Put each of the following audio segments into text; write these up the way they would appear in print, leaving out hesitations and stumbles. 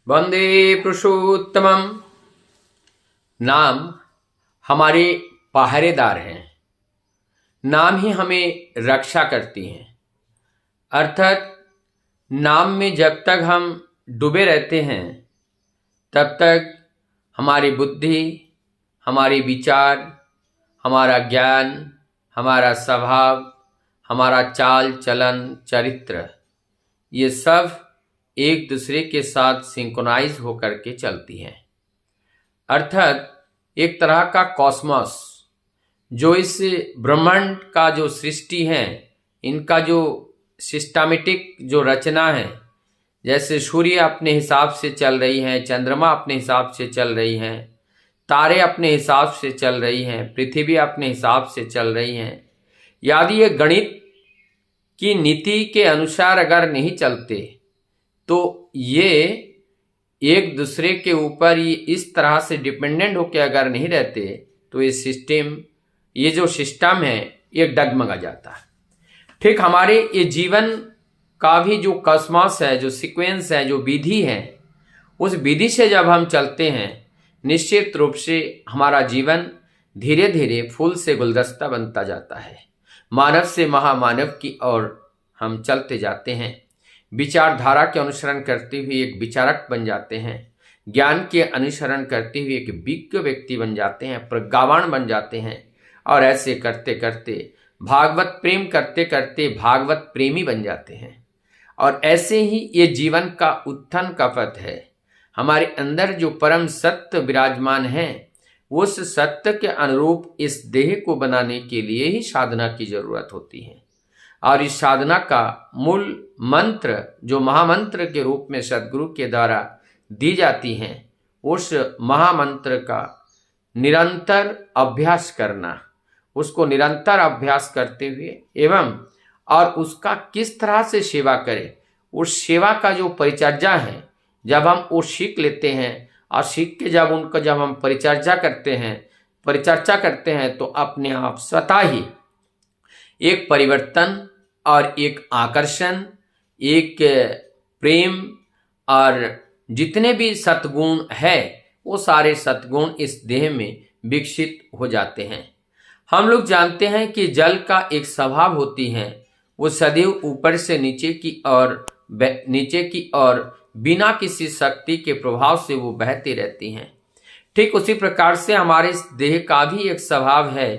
वंदे पुरुषोत्तमम। नाम हमारे पहरेदार हैं। नाम ही हमें रक्षा करती हैं। अर्थात नाम में जब तक हम डूबे रहते हैं तब तक हमारी बुद्धि, हमारी विचार, हमारा ज्ञान, हमारा स्वभाव, हमारा चाल चलन, चरित्र, ये सब एक दूसरे के साथ सिंक्रोनाइज होकर के चलती हैं। अर्थात एक तरह का कॉस्मोस जो इस ब्रह्मांड का जो सृष्टि है, इनका जो सिस्टमेटिक जो रचना है, जैसे सूर्य अपने हिसाब से चल रही है, चंद्रमा अपने हिसाब से चल रही हैं, तारे अपने हिसाब से चल रही हैं, पृथ्वी अपने हिसाब से चल रही हैं। यदि ये गणित की नीति के अनुसार अगर नहीं चलते तो ये एक दूसरे के ऊपर ये इस तरह से डिपेंडेंट होकर अगर नहीं रहते तो ये जो सिस्टम है ये डगमगा जाता है। ठीक हमारे ये जीवन का भी जो कॉस्मोस है, जो सीक्वेंस है, जो विधि है, उस विधि से जब हम चलते हैं निश्चित रूप से हमारा जीवन धीरे धीरे फूल से गुलदस्ता बनता जाता है। मानव से महामानव की ओर हम चलते जाते हैं। विचारधारा के अनुसरण करते हुए एक विचारक बन जाते हैं। ज्ञान के अनुसरण करते हुए एक विज्ञ व्यक्ति बन जाते हैं, प्रज्ञावान बन जाते हैं। और ऐसे करते करते भागवत प्रेम करते करते भागवत प्रेमी बन जाते हैं। और ऐसे ही ये जीवन का उत्थान का पथ है। हमारे अंदर जो परम सत्य विराजमान है, उस सत्य के अनुरूप इस देह को बनाने के लिए ही साधना की जरूरत होती है। और इस साधना का मूल मंत्र जो महामंत्र के रूप में सदगुरु के द्वारा दी जाती हैं, उस महामंत्र का निरंतर अभ्यास करना, उसको निरंतर अभ्यास करते हुए एवं और उसका किस तरह से सेवा करें, उस सेवा का जो परिचर्या है, जब हम वो सीख लेते हैं और सीख के जब हम परिचर्या करते हैं तो अपने आप स्वतः ही एक परिवर्तन और एक आकर्षण, एक प्रेम और जितने भी सद्गुण है वो सारे सद्गुण इस देह में विकसित हो जाते हैं। हम लोग जानते हैं कि जल का एक स्वभाव होती है, वो सदैव ऊपर से नीचे की ओर बिना किसी शक्ति के प्रभाव से वो बहती रहती हैं। ठीक उसी प्रकार से हमारे इस देह का भी एक स्वभाव है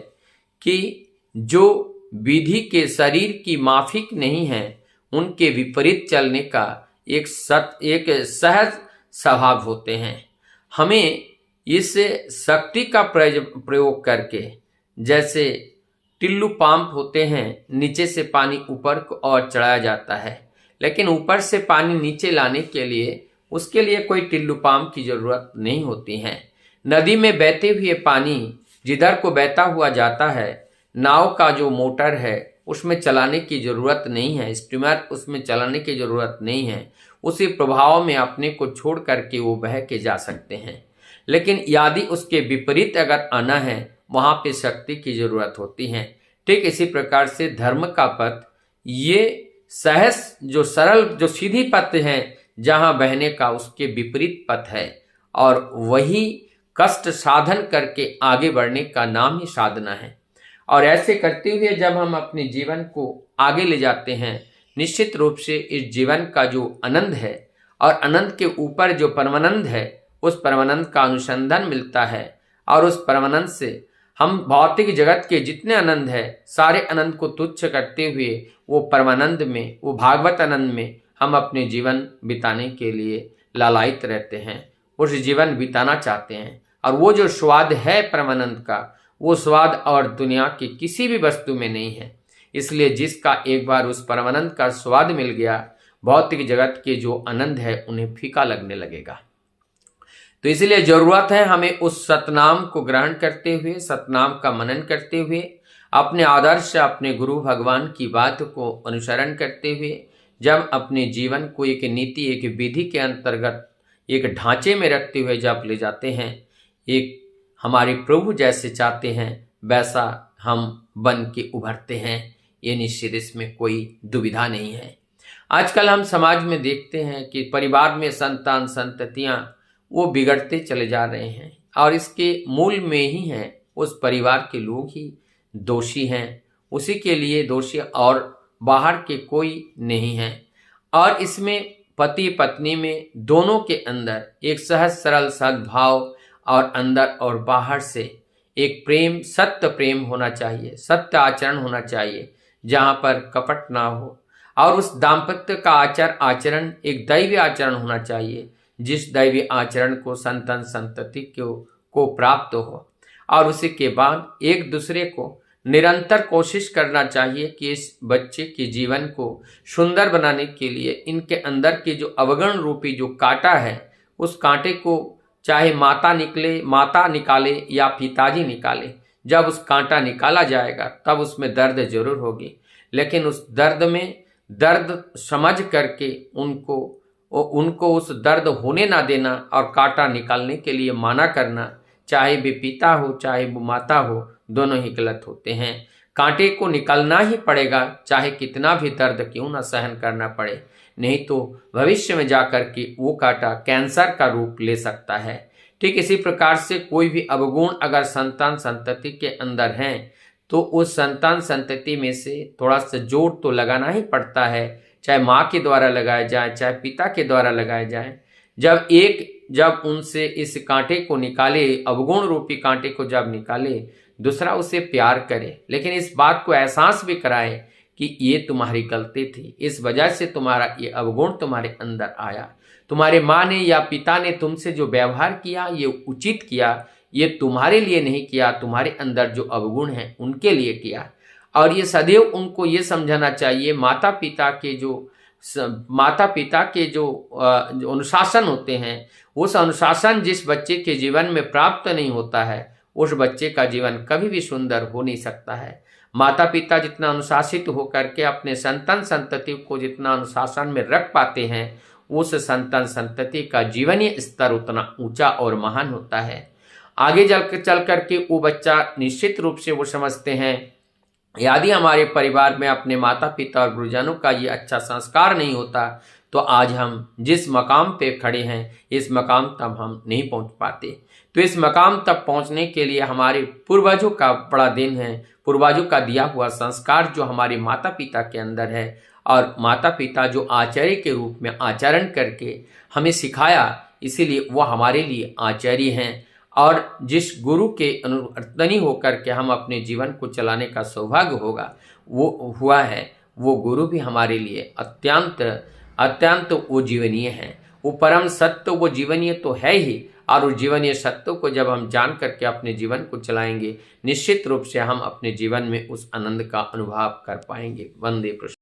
कि जो विधि के शरीर की माफिक नहीं है, उनके विपरीत चलने का एक सहज स्वभाव होते हैं। हमें इस शक्ति का प्रयोग करके, जैसे टिल्लू पंप होते हैं, नीचे से पानी ऊपर को और चढ़ाया जाता है, लेकिन ऊपर से पानी नीचे लाने के लिए उसके लिए कोई टिल्लू पंप की जरूरत नहीं होती है। नदी में बहते हुए पानी जिधर को बहता हुआ जाता है, नाव का जो मोटर है उसमें चलाने की जरूरत नहीं है, स्टीमर उसमें चलाने की जरूरत नहीं है। उसी प्रभाव में अपने को छोड़ करके वो बह के जा सकते हैं। लेकिन यदि उसके विपरीत अगर आना है, वहाँ पे शक्ति की जरूरत होती है। ठीक इसी प्रकार से धर्म का पथ ये सहज जो सरल जो सीधी पथ है, जहाँ बहने का उसके विपरीत पथ है, और वही कष्ट साधन करके आगे बढ़ने का नाम ही साधना है। और ऐसे करते हुए जब हम अपने जीवन को आगे ले जाते हैं, निश्चित रूप से इस जीवन का जो आनंद है और आनंद के ऊपर जो परमानंद है, उस परमानंद का अनुसंधान मिलता है। और उस परमानंद से हम भौतिक जगत के जितने आनंद है, सारे आनंद को तुच्छ करते हुए वो परमानंद में, वो भागवत आनंद में हम अपने जीवन बिताने के लिए लालायित रहते हैं, उस जीवन बिताना चाहते हैं। और वो जो स्वाद है परमानंद का, वो स्वाद और दुनिया की किसी भी वस्तु में नहीं है। इसलिए जिसका एक बार उस परमानंद का स्वाद मिल गया, भौतिक जगत के जो आनंद है उन्हें फीका लगने लगेगा। तो इसलिए जरूरत है हमें उस सतनाम को ग्रहण करते हुए, सतनाम का मनन करते हुए, अपने आदर्श, अपने गुरु भगवान की बात को अनुसरण करते हुए, जब अपने जीवन को एक नीति, एक विधि के अंतर्गत एक ढांचे में रखते हुए जब ले जाते हैं, एक हमारे प्रभु जैसे चाहते हैं वैसा हम बन के उभरते हैं। ये निश्चित, इसमें कोई दुविधा नहीं है। आजकल हम समाज में देखते हैं कि परिवार में संतान संततियां वो बिगड़ते चले जा रहे हैं और इसके मूल में ही हैं उस परिवार के लोग ही दोषी हैं। उसी के लिए दोषी और बाहर के कोई नहीं है। और इसमें पति पत्नी में दोनों के अंदर एक सहज सरल सद्भाव और अंदर और बाहर से एक प्रेम, सत्य प्रेम होना चाहिए, सत्य आचरण होना चाहिए जहाँ पर कपट ना हो। और उस दाम्पत्य का आचरण एक दैवी आचरण होना चाहिए, जिस दैवी आचरण को संतान संतति को प्राप्त हो। और उसी के बाद एक दूसरे को निरंतर कोशिश करना चाहिए कि इस बच्चे के जीवन को सुंदर बनाने के लिए इनके अंदर के जो अवगुण रूपी जो कांटा है, उस कांटे को चाहे माता निकाले या पिताजी निकाले, जब उस कांटा निकाला जाएगा तब उसमें दर्द जरूर होगी, लेकिन उस दर्द में दर्द समझ करके उनको उस दर्द होने ना देना और कांटा निकालने के लिए माना करना, चाहे वे पिता हो चाहे वो माता हो, दोनों ही गलत होते हैं। कांटे को निकालना ही पड़ेगा, चाहे कितना भी दर्द क्यों ना सहन करना पड़े, नहीं तो भविष्य में जाकर के वो कांटा कैंसर का रूप ले सकता है। ठीक इसी प्रकार से कोई भी अवगुण अगर संतान संतति के अंदर हैं तो उस संतान संतति में से थोड़ा सा जोर तो लगाना ही पड़ता है, चाहे माँ के द्वारा लगाया जाए चाहे पिता के द्वारा लगाया जाए। जब उनसे इस कांटे को निकाले, अवगुण रूपी कांटे को जब निकाले, दूसरा उसे प्यार करे, लेकिन इस बात को एहसास भी कराए कि ये तुम्हारी गलती थी, इस वजह से तुम्हारा ये अवगुण तुम्हारे अंदर आया। तुम्हारे माँ ने या पिता ने तुमसे जो व्यवहार किया ये उचित किया, ये तुम्हारे लिए नहीं किया, तुम्हारे अंदर जो अवगुण है उनके लिए किया। और ये सदैव उनको ये समझाना चाहिए, माता पिता के जो अनुशासन होते हैं, उस अनुशासन जिस बच्चे के जीवन में प्राप्त नहीं होता है, उस बच्चे का जीवन कभी भी सुंदर हो नहीं सकता है। माता पिता जितना अनुशासित होकर के अपने संतान संतति को जितना अनुशासन में रख पाते हैं, उस संतान संतति का जीवनीय स्तर उतना ऊंचा और महान होता है। आगे चल करके वो बच्चा निश्चित रूप से वो समझते हैं, यदि हमारे परिवार में अपने माता पिता और गुरुजनों का ये अच्छा संस्कार नहीं होता तो आज हम जिस मकाम पे खड़े हैं इस मकाम तक हम नहीं पहुंच पाते। तो इस मकाम तक पहुंचने के लिए हमारे पूर्वजों का बड़ा दिन है, पूर्वजों का दिया हुआ संस्कार जो हमारे माता पिता के अंदर है, और माता पिता जो आचार्य के रूप में आचरण करके हमें सिखाया, इसीलिए वो हमारे लिए आचार्य हैं। और जिस गुरु के अनुवर्तनी होकर के हम अपने जीवन को चलाने का सौभाग्य हुआ है, वो गुरु भी हमारे लिए अत्यंत वो जीवनीय है। वो परम सत्य वो जीवनीय तो है ही, और उस जीवनीय सत्य को जब हम जान करके अपने जीवन को चलाएंगे, निश्चित रूप से हम अपने जीवन में उस आनंद का अनुभव कर पाएंगे। वंदे प्रभु।